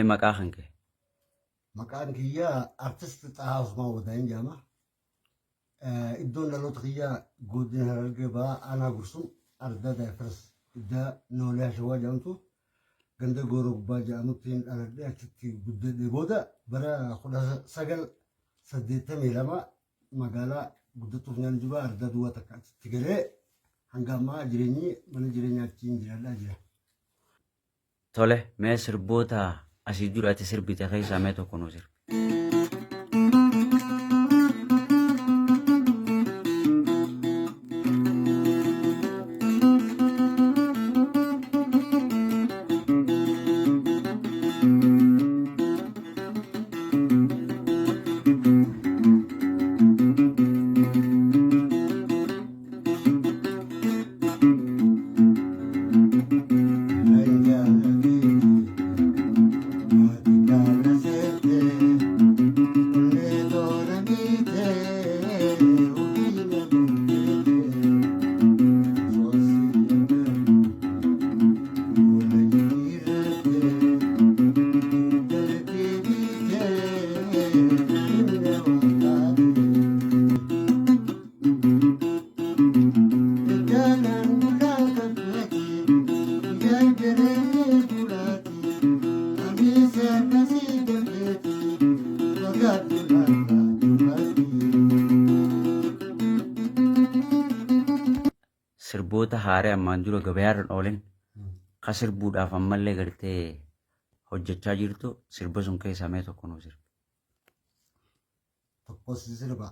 Mee maqaa kan kee? Maqaan kiyyaa artist Xahaa Usmaan Wadaayin jedhama. Iddoon dhaloota kiyyaa godina Harargee ba'aa aanaa Gursum ardaa Daayifiras iddaa Noolee Shawaa jedhamtu ganda Gooroo Gubbaa jedhamutti dhaladhee achitti guddadhee booda bara 1982 magaalaa guddattuuf Nyaanjibaa ardaa duwwaa takka achitti galee hanga ammaa jireenyi mana jireenyaa achiin jiraadhaa jira. Tole, mee sirboota asii dura ati sirbite keessaa mee tokko nuu sirbi. Sirboota haaraa ammaan dura gabayaarra oolan ka sirbuudhaaf ammallee gartee hojjechaa jirtu sirba sun keessaa mee tokko nuu sirbi. Tokkos sirba.